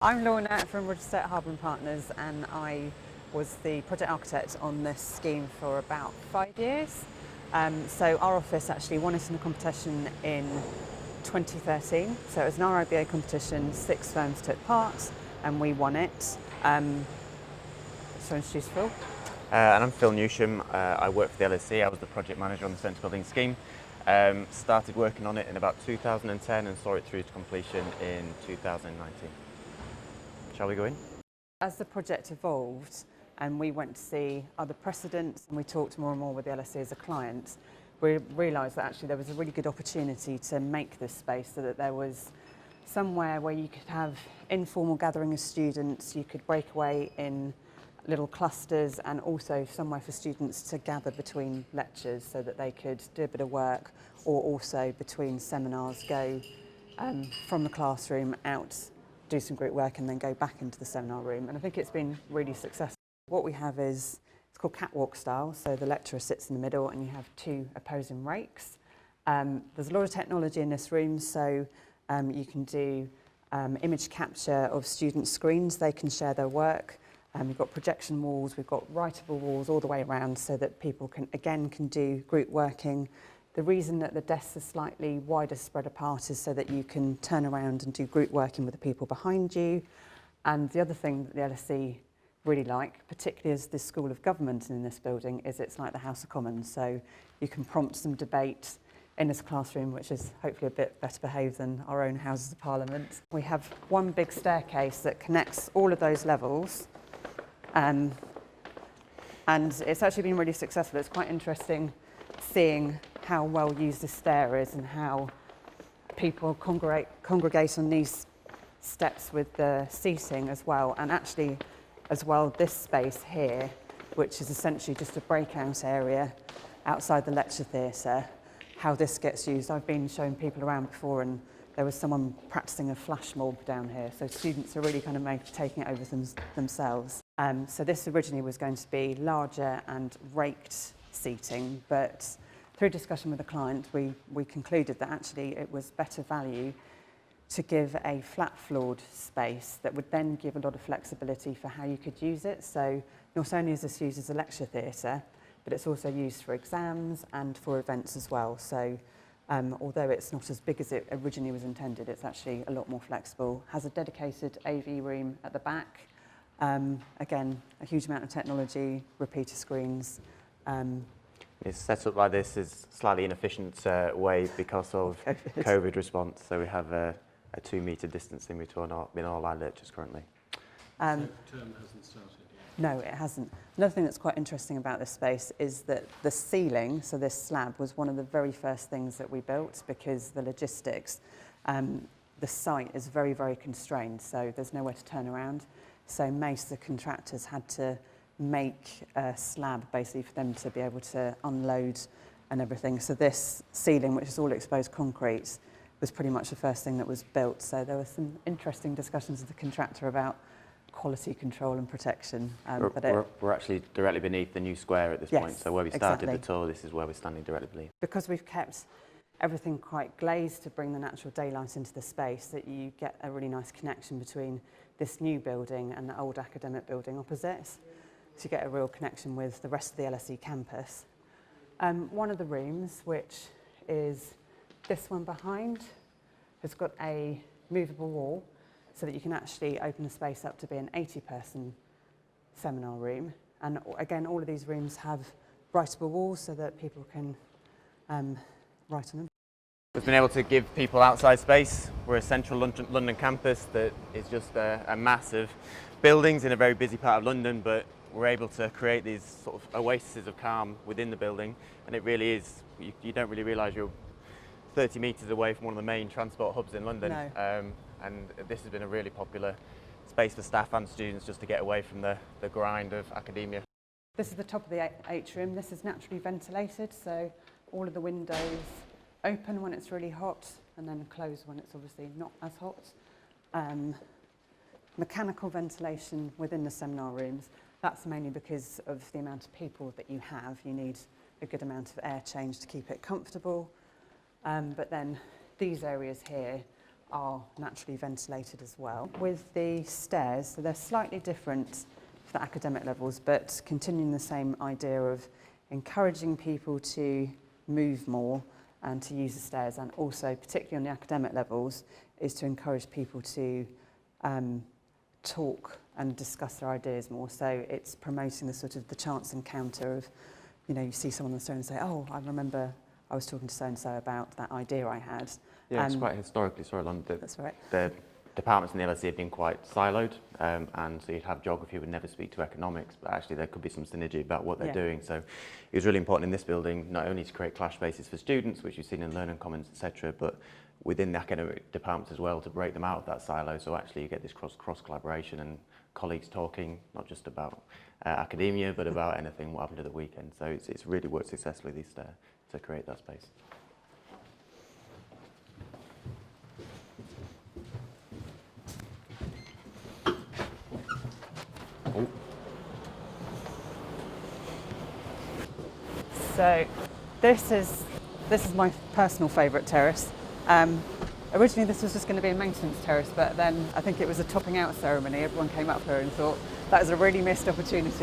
I'm Lorna from Rochester Harbour and Partners, and I was the project architect on this scheme for about 5 years. So our office actually won it in a competition in 2013. So it was an RIBA competition, 6 firms took part and we won it. So introduce Phil. And I'm Phil Newsham. I work for the LSE. I was the project manager on the centre building scheme. Started working on it in about 2010 and saw it through to completion in 2019. Shall we go in? As the project evolved and we went to see other precedents and we talked more and more with the LSE as a client, we realised that actually there was a really good opportunity to make this space so that there was somewhere where you could have informal gathering of students, you could break away in little clusters, and also somewhere for students to gather between lectures so that they could do a bit of work, or also between seminars go from the classroom out, do some group work and then go back into the seminar room. And I think it's been really successful. What we have is, it's called catwalk style, so the lecturer sits in the middle and you have 2 opposing rakes. There's a lot of technology in this room, so you can do image capture of student screens. They can share their work. We've got projection walls, we've got writable walls all the way around so that people can do group working. The reason that the desks are slightly wider spread apart is so that you can turn around and do group working with the people behind you. And the other thing that the LSE really like, particularly as the School of Government in this building, is it's like the House of Commons. So you can prompt some debate in this classroom, which is hopefully a bit better behaved than our own Houses of Parliament. We have one big staircase that connects all of those levels. And it's actually been really successful. It's quite interesting seeing how well used this stair is and how people congregate on these steps with the seating as well. And actually, as well, this space here, which is essentially just a breakout area outside the lecture theatre, how this gets used. I've been showing people around before, and there was someone practicing a flash mob down here. So students are really kind of taking it over themselves. So this originally was going to be larger and raked seating, but through discussion with the client, we concluded that actually it was better value to give a flat-floored space that would then give a lot of flexibility for how you could use it. So not only is this used as a lecture theatre, but it's also used for exams and for events as well. So although it's not as big as it originally was intended, it's actually a lot more flexible. Has a dedicated AV room at the back. Again, a huge amount of technology, repeater screens. It's set up like this is slightly inefficient way because of COVID response. So we have a 2-metre distancing between all our lectures currently. So term hasn't started yet? No, it hasn't. Another thing that's quite interesting about this space is that the ceiling, so this slab, was one of the very first things that we built because the logistics, the site is very, very constrained, so there's nowhere to turn around. So most of the contractors had to make a slab basically for them to be able to unload and everything. So this ceiling, which is all exposed concrete, was pretty much the first thing that was built. So there were some interesting discussions with the contractor about quality control and protection. We're actually directly beneath the new square at this point. So where we started the tour, this is where we're standing directly beneath. Because we've kept everything quite glazed to bring the natural daylight into the space, that you get a really nice connection between this new building and the old academic building opposite, to get a real connection with the rest of the LSE campus. One of the rooms, which is this one behind, has got a movable wall so that you can actually open the space up to be an 80-person seminar room. And again, all of these rooms have writable walls so that people can write on them. We've been able to give people outside space. We're a central London campus that is just a mass of buildings in a very busy part of London, but we're able to create these sort of oases of calm within the building, and it really is, you don't really realise you're 30 metres away from one of the main transport hubs in London. No. And this has been a really popular space for staff and students just to get away from the grind of academia. This is the top of the atrium. This is naturally ventilated, so all of the windows open when it's really hot and then close when it's obviously not as hot. Mechanical ventilation within the seminar rooms. That's mainly because of the amount of people that you have. You need a good amount of air change to keep it comfortable. But then these areas here are naturally ventilated as well. With the stairs, so they're slightly different for the academic levels, but continuing the same idea of encouraging people to move more and to use the stairs, and also, particularly on the academic levels, is to encourage people to talk and discuss their ideas more. So it's promoting the sort of the chance encounter of, you know, you see someone on the stone and say, oh, I remember I was talking to so-and-so about that idea I had. Yeah, it's quite historically, That's right. The departments in the LSE have been quite siloed, and so you'd have geography would never speak to economics, but actually there could be some synergy about what they're doing. So it was really important in this building not only to create clash spaces for students, which you've seen in learning commons, etc., but within the academic departments as well, to break them out of that silo. So actually you get this cross collaboration and colleagues talking, not just about academia, but about anything, what happened at the weekend. So it's really worked successfully to create that space. So this is my personal favourite terrace. Originally this was just going to be a maintenance terrace, but then I think it was a topping out ceremony. Everyone came up here and thought that was a really missed opportunity.